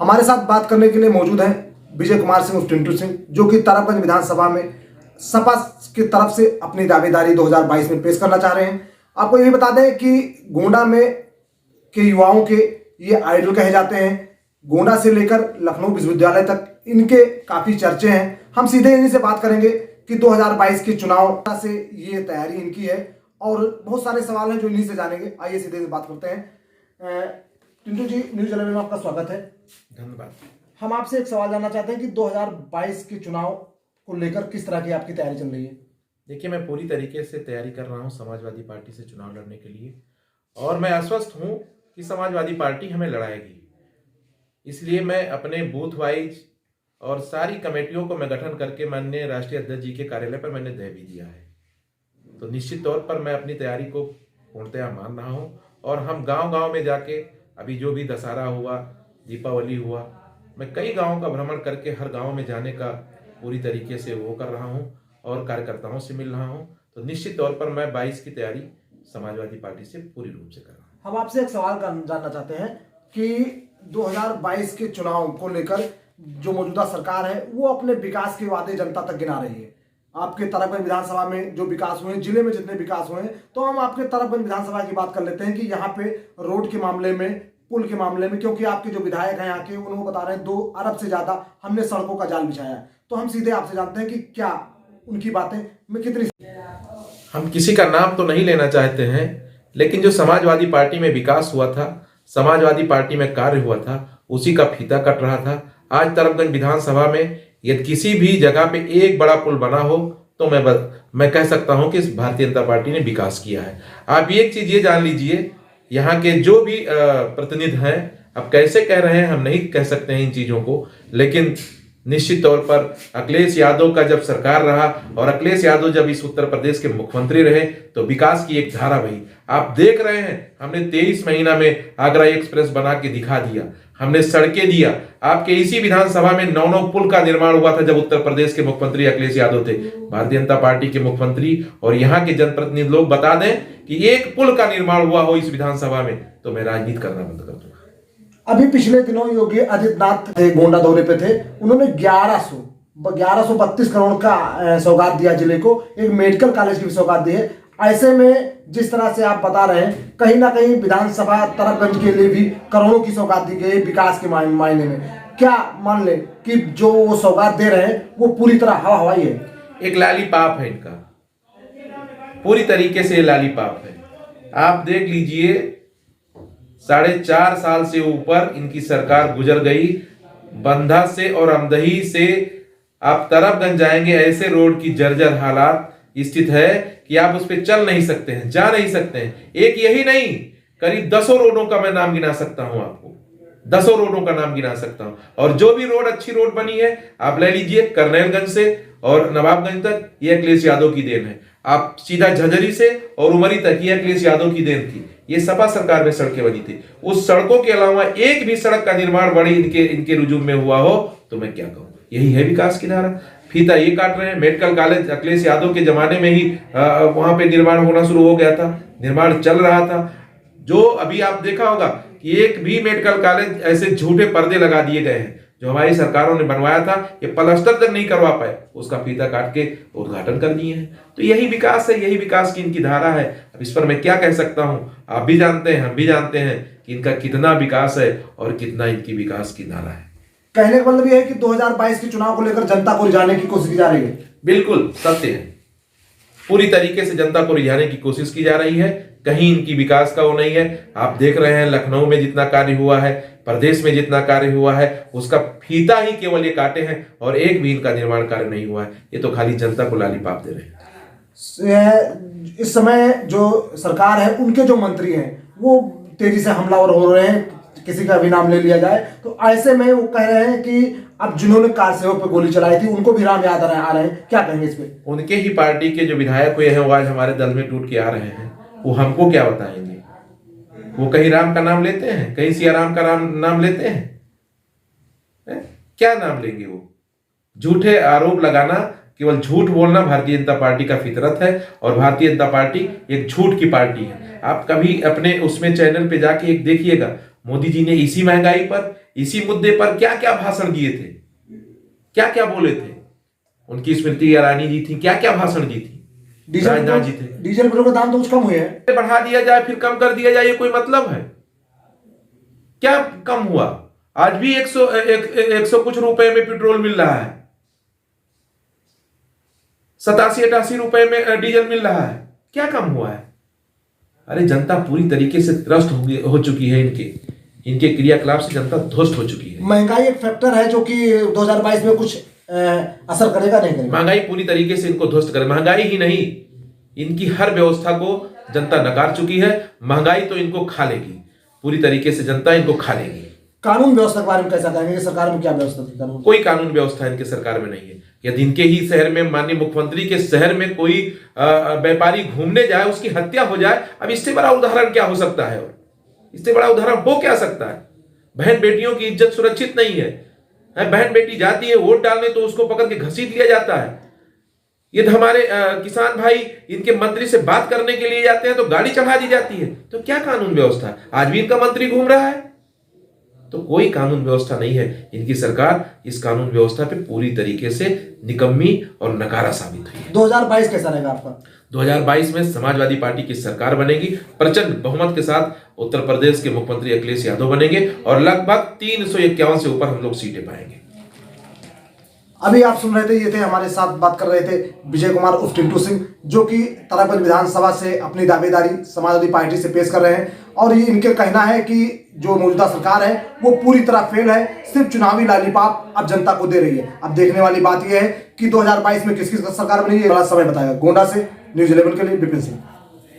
हमारे साथ बात करने के लिए मौजूद हैं विजय कुमार सिंह उर्फ टिंटू सिंह, जो कि तरफगंज विधानसभा में सपा की तरफ से अपनी दावेदारी 2022 में पेश करना चाह रहे हैं। आपको ये बता दें कि गोंडा में के युवाओं के ये आइडल कहे जाते हैं। गोंडा से लेकर लखनऊ विश्वविद्यालय तक इनके काफ़ी चर्चे हैं। हम सीधे इन्हीं से बात करेंगे कि 2022 के चुनाव से ये तैयारी इनकी है और बहुत सारे सवाल हैं जो इन्हीं से जानेंगे। आइए सीधे से बात करते हैं। टिंटू जी, न्यूज 11 में आपका स्वागत है। धन्यवाद। हम आपसे एक सवाल जानना चाहते हैं कि 2022 के चुनाव को लेकर किस तरह की आपकी तैयारी चल रही है? देखिए, मैं पूरी तरीके से तैयारी कर रहा हूं समाजवादी पार्टी से चुनाव लड़ने के लिए, और मैं आश्वस्त हूं कि समाजवादी पार्टी हमें लड़ाएगी। इसलिए मैं अपने बूथ वाइज और सारी कमेटियों को मैं गठन करके माननीय राष्ट्रीय अध्यक्ष जी के कार्यालय पर मैंने दे भी दिया है। तो निश्चित तौर पर मैं अपनी तैयारी को पूर्णतया मान रहा हूँ, और हम गांव-गांव में जाके अभी जो भी दशहरा हुआ, दीपावली हुआ, मैं कई गाँव का भ्रमण करके हर गाँव में जाने का पूरी तरीके से वो कर रहा हूँ और कार्यकर्ताओं से मिल रहा हूँ। तो निश्चित तौर पर मैं 22 की तैयारी समाजवादी पार्टी से पूरी रूप से कर रहा हूँ। हम आपसे एक सवाल जानना चाहते हैं कि 2022 के चुनाव को लेकर जो मौजूदा सरकार है वो अपने विकास के वादे जनता तक गिना रही है। आपके तरफगंज विधानसभा में जो विकास हुए, जिले में जितने विकास हुए हैं, तो हम आपके तरफगंज विधानसभा की बात कर लेते हैं कि यहाँ पे रोड के मामले में, पुल के मामले में, क्योंकि आपके जो विधायक हैं यहाँ के, उन्होंने बता रहे हैं 2 अरब से ज्यादा हमने सड़कों का जाल बिछाया है। तो हम सीधे आपसे जानते हैं कि क्या उनकी बातें में कितनी। हम किसी का नाम तो नहीं लेना चाहते हैं, लेकिन जो समाजवादी पार्टी में विकास हुआ था, समाजवादी पार्टी में कार्य हुआ था, उसी का फीता कट रहा था। आज तरफगंज विधानसभा में यदि किसी भी जगह पे एक बड़ा पुल बना हो तो मैं कह सकता हूं कि भारतीय जनता पार्टी ने विकास किया है। आप एक चीज ये जान लीजिए, यहाँ के जो भी प्रतिनिधि हैं, अब कैसे कह रहे हैं हम नहीं कह सकते हैं इन चीजों को, लेकिन निश्चित तौर पर अखिलेश यादव का जब सरकार रहा और अखिलेश यादव जब इस उत्तर प्रदेश के मुख्यमंत्री रहे तो विकास की एक धारा बही। आप देख रहे हैं, हमने 23 महीना में आगरा एक्सप्रेस बना के दिखा दिया, हमने सड़कें दिया। आपके इसी विधानसभा में 9 पुल का निर्माण हुआ था जब उत्तर प्रदेश के मुख्यमंत्री अखिलेश यादव थे, भारतीय जनता पार्टी के मुख्यमंत्री। और यहाँ के जनप्रतिनिधि लोग बता दें कि एक पुल का निर्माण हुआ हो इस विधानसभा में तो मैं राजनीति करना बंद कर दूंगा। अभी पिछले दिनों योगी आदित्यनाथ गोंडा दौरे पे थे, उन्होंने 1132 करोड़ का सौगात दिया जिले को, एक मेडिकल कॉलेज की भी सौगात दी है। ऐसे में जिस तरह से आप बता रहे हैं, कहीं ना कहीं विधानसभा तरफगंज के लिए भी करोड़ों की सौगात दी गई विकास के मायने में। क्या मान लें कि जो वो सौगात दे रहे हैं वो पूरी तरह हवा हवाई है? एक लालीपाप है इनका, पूरी तरीके से लालीपाप है। आप देख लीजिए, 4.5 साल से ऊपर इनकी सरकार गुजर गई। बंधा से और अमदही से आप तरफगंज जाएंगे, ऐसे रोड की जर्जर हालात स्थित है कि आप उस पर चल नहीं सकते हैं, जा नहीं सकते हैं। एक यही नहीं, करीब 10 रोडों का मैं नाम गिना सकता हूं, आपको 10 रोडों का नाम गिना सकता हूं। और जो भी रोड अच्छी रोड बनी है आप ले लीजिए, करनैलगंज से और नवाबगंज तक, ये अखिलेश यादव की देन है। आप सीधा झझरी से और उमरी तक, ये अखिलेश यादव की देन थी। ये सपा सरकार में सड़कें बनी थी। उस सड़कों के अलावा एक भी सड़क का निर्माण बड़ी इनके रुजूम में हुआ हो तो मैं क्या कहूं। यही है विकास की धारा। फीता ये काट रहे हैं। मेडिकल कॉलेज अखिलेश यादव के जमाने में ही वहां पे निर्माण होना शुरू हो गया था, निर्माण चल रहा था। जो अभी आप देखा होगा कि एक भी मेडिकल कॉलेज ऐसे झूठे पर्दे लगा दिए गए हैं जो हमारी सरकारों ने बनवाया था, ये प्लास्टर तक नहीं करवा पाए, उसका फीता काट के उद्घाटन कर दिए हैं। तो यही विकास है, यही विकास की इनकी धारा है। अब इस पर मैं क्या कह सकता हूं, आप भी जानते हैं, हम भी जानते हैं कि इनका कितना विकास है और कितना इनकी विकास की धारा है। कहने का मतलब यह है कि 2022 के चुनाव को लेकर जनता को रिझाने की कोशिश की जा रही है। बिल्कुल सत्य है, पूरी तरीके से जनता को रिझाने की कोशिश की जा रही है। कहीं इनकी विकास का वो नहीं है। आप देख रहे हैं लखनऊ में जितना कार्य हुआ है, प्रदेश में जितना कार्य हुआ है, उसका फीता ही केवल ये काटे हैं और एक भी इनका निर्माण कार्य नहीं हुआ है। ये तो खाली जनता को लालीपाप दे रहे हैं। इस समय जो सरकार है, उनके जो मंत्री हैं वो तेजी से हमलावर हो रहे हैं, किसी का भी नाम ले लिया जाए तो ऐसे में वो कह रहे हैं कि अब जिन्होंने कार सेवक पे गोली चलाई थी उनको भी राम याद आ रहे हैं। क्या कहेंगे इस पे? उनके ही पार्टी के जो विधायक हुए हैं वो आज हमारे दल में टूट के आ रहे हैं, वो हमको क्या बताएंगे। वो कहीं राम का नाम लेते हैं, कहीं सिया राम का नाम लेते हैं। क्या नाम लेंगे वो? झूठे आरोप लगाना, केवल झूठ बोलना भारतीय जनता पार्टी का फितरत है, और भारतीय जनता पार्टी एक झूठ की पार्टी है। आप कभी अपने उसमें चैनल पे जाके एक देखिएगा, मोदी जी ने इसी महंगाई पर इसी मुद्दे पर क्या क्या भाषण दिए थे, क्या क्या बोले थे। उनकी स्मृति ईरानी जी थी, क्या क्या भाषण दी थी। राजनाथ जी थे, डीजल पेट्रोल का दाम तो कुछ कम हुए हैं, बढ़ा दिया जाए फिर कम कर दिया जाए, ये कोई मतलब है? क्या कम हुआ? आज भी 100 कुछ रुपए में पेट्रोल मिल रहा है, 87-88 रुपए में डीजल मिल रहा है, क्या कम हुआ है? अरे जनता पूरी तरीके से त्रस्त हो चुकी है, इनके क्रियाकलाप से जनता ध्वस्त हो चुकी है। महंगाई एक फैक्टर है जो कि 2022 में कुछ असर करेगा नहीं करेगा? महंगाई पूरी तरीके से इनको ध्वस्त करे, महंगाई ही नहीं, इनकी हर व्यवस्था को जनता नकार चुकी है। महंगाई तो इनको खा लेगी, पूरी तरीके से जनता इनको खा लेगी। कानून व्यवस्था के बारे में कैसा कहेंगे? सरकार में क्या व्यवस्था थी कानून? कोई कानून व्यवस्था इनके सरकार में नहीं है। यदि इनके ही शहर में, माननीय मुख्यमंत्री के शहर में कोई व्यापारी घूमने जाए, उसकी हत्या हो जाए, अब इससे बड़ा उदाहरण क्या हो सकता है? और इससे बड़ा उदाहरण हो क्या सकता है? बहन बेटियों की इज्जत सुरक्षित नहीं है। बहन बेटी जाती है वोट डालने तो उसको पकड़ के घसीट लिया जाता है। ये हमारे किसान भाई इनके मंत्री से बात करने के लिए जाते हैं तो गाड़ी चढ़ा दी जाती है। तो क्या कानून व्यवस्था? आज भी इनका मंत्री घूम रहा है, तो कोई कानून व्यवस्था नहीं है। इनकी सरकार इस कानून व्यवस्था पे पूरी तरीके से निकम्मी और नकारा साबित हुई है। 2022 कैसा रहेगा आपका? 2022 में समाजवादी पार्टी की सरकार बनेगी, प्रचंड बहुमत के साथ उत्तर प्रदेश के मुख्यमंत्री अखिलेश यादव बनेंगे और लगभग 351 से ऊपर हम लोग सीटें पाएंगे। अभी आप सुन रहे थे, ये थे हमारे साथ बात कर रहे थे विजय कुमार उर्फ टिंटू सिंह, जो कि तारागंज विधानसभा से अपनी दावेदारी समाजवादी पार्टी से पेश कर रहे हैं। और ये इनके कहना है कि जो मौजूदा सरकार है वो पूरी तरह फेल है, सिर्फ चुनावी लालीपाप अब जनता को दे रही है। अब देखने वाली बात यह है कि 2022 में किस किस सरकार बनेगी, बड़ा समय बताएगा। गोंडा से न्यूज़ 11 के लिए विपिन सिंह।